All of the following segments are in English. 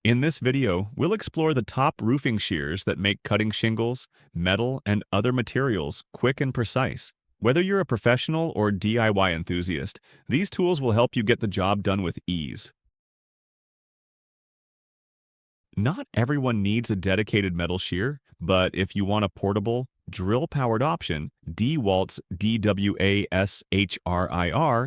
In this video, we'll explore the top roofing shears that make cutting shingles, metal, and other materials quick and precise. Whether you're a professional or DIY enthusiast, these tools will help you get the job done with ease. Not everyone needs a dedicated metal shear, but if you want a portable, drill-powered option, DeWalt's DWASHRIR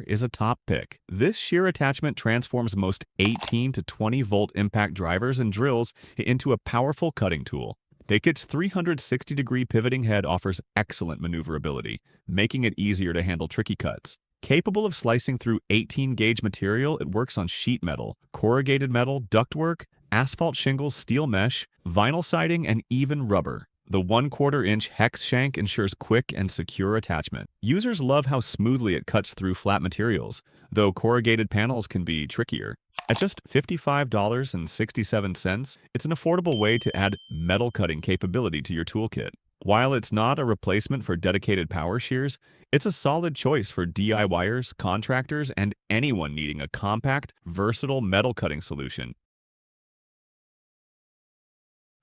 is a top pick. This shear attachment transforms most 18 to 20 volt impact drivers and drills into a powerful cutting tool. Its 360-degree pivoting head offers excellent maneuverability, making it easier to handle tricky cuts. Capable of slicing through 18-gauge material, it works on sheet metal, corrugated metal, ductwork, asphalt shingles, steel mesh, vinyl siding, and even rubber. The 1/4-inch hex shank ensures quick and secure attachment. Users love how smoothly it cuts through flat materials, though corrugated panels can be trickier. At just $55.67, it's an affordable way to add metal cutting capability to your toolkit. While it's not a replacement for dedicated power shears, it's a solid choice for DIYers, contractors, and anyone needing a compact, versatile metal cutting solution.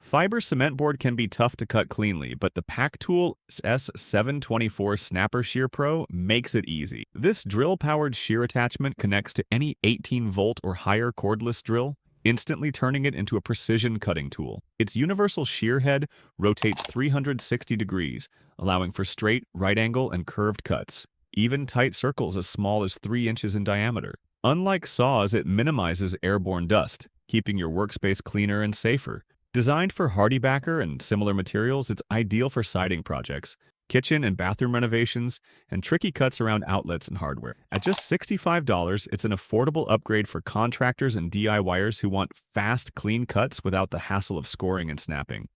Fiber cement board can be tough to cut cleanly, but the Pack Tool S724 Snapper Shear Pro makes it easy. This drill-powered shear attachment connects to any 18-volt or higher cordless drill, instantly turning it into a precision cutting tool. Its universal shear head rotates 360 degrees, allowing for straight, right angle, and curved cuts, even tight circles as small as 3 inches in diameter. Unlike saws, it minimizes airborne dust, keeping your workspace cleaner and safer. Designed for hardy backer and similar materials, it's ideal for siding projects, kitchen and bathroom renovations, and tricky cuts around outlets and hardware. At just $65, it's an affordable upgrade for contractors and DIYers who want fast, clean cuts without the hassle of scoring and snapping.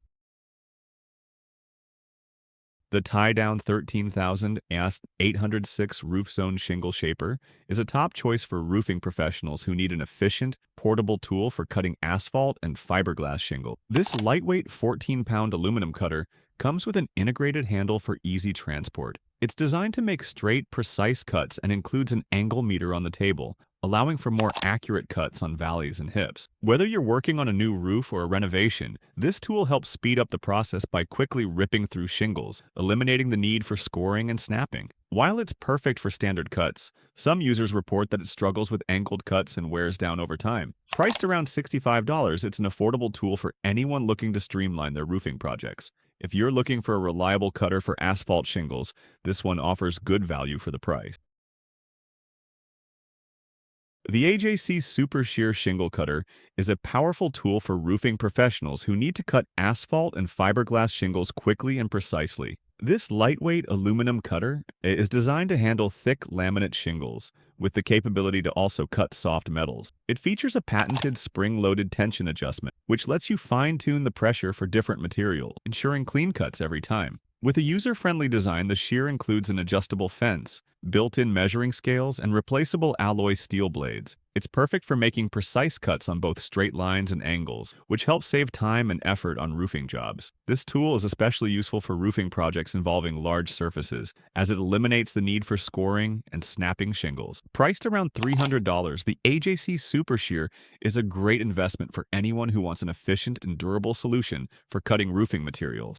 The tie-down 13,806 Roof Zone Shingle Shaper is a top choice for roofing professionals who need an efficient, portable tool for cutting asphalt and fiberglass shingle. This lightweight 14-pound aluminum cutter comes with an integrated handle for easy transport. It's designed to make straight, precise cuts and includes an angle meter on the table, allowing for more accurate cuts on valleys and hips. Whether you're working on a new roof or a renovation, this tool helps speed up the process by quickly ripping through shingles, eliminating the need for scoring and snapping. While it's perfect for standard cuts, some users report that it struggles with angled cuts and wears down over time. Priced around $65, it's an affordable tool for anyone looking to streamline their roofing projects. If you're looking for a reliable cutter for asphalt shingles, this one offers good value for the price. The AJC Super Shear Shingle Cutter is a powerful tool for roofing professionals who need to cut asphalt and fiberglass shingles quickly and precisely. This lightweight aluminum cutter is designed to handle thick laminate shingles, with the capability to also cut soft metals. It features a patented spring-loaded tension adjustment, which lets you fine-tune the pressure for different material, ensuring clean cuts every time. With a user-friendly design, the shear includes an adjustable fence, built-in measuring scales, and replaceable alloy steel blades. It's perfect for making precise cuts on both straight lines and angles, which helps save time and effort on roofing jobs. This tool is especially useful for roofing projects involving large surfaces, as it eliminates the need for scoring and snapping shingles. Priced around $300, the AJC Super Shear is a great investment for anyone who wants an efficient and durable solution for cutting roofing materials.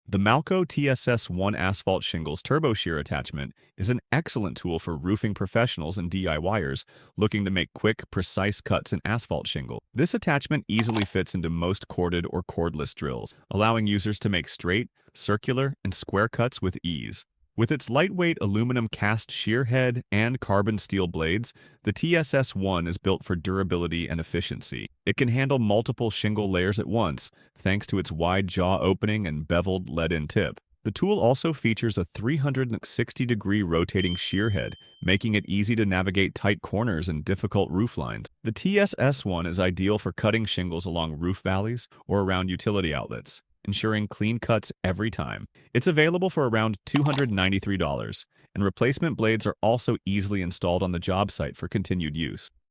The Malco TSS1 Asphalt Shingles Turbo Shear Attachment is an excellent tool for roofing professionals and DIYers looking to make quick, precise cuts in asphalt shingle. This attachment easily fits into most corded or cordless drills, allowing users to make straight, circular, and square cuts with ease. With its lightweight aluminum cast shear head and carbon steel blades, the TSS1 is built for durability and efficiency. It can handle multiple shingle layers at once, thanks to its wide jaw opening and beveled lead-in tip. The tool also features a 360-degree rotating shear head, making it easy to navigate tight corners and difficult roof lines. The TSS1 is ideal for cutting shingles along roof valleys or around utility outlets, ensuring clean cuts every time. It's available for around $293, and replacement blades are also easily installed on the job site for continued use.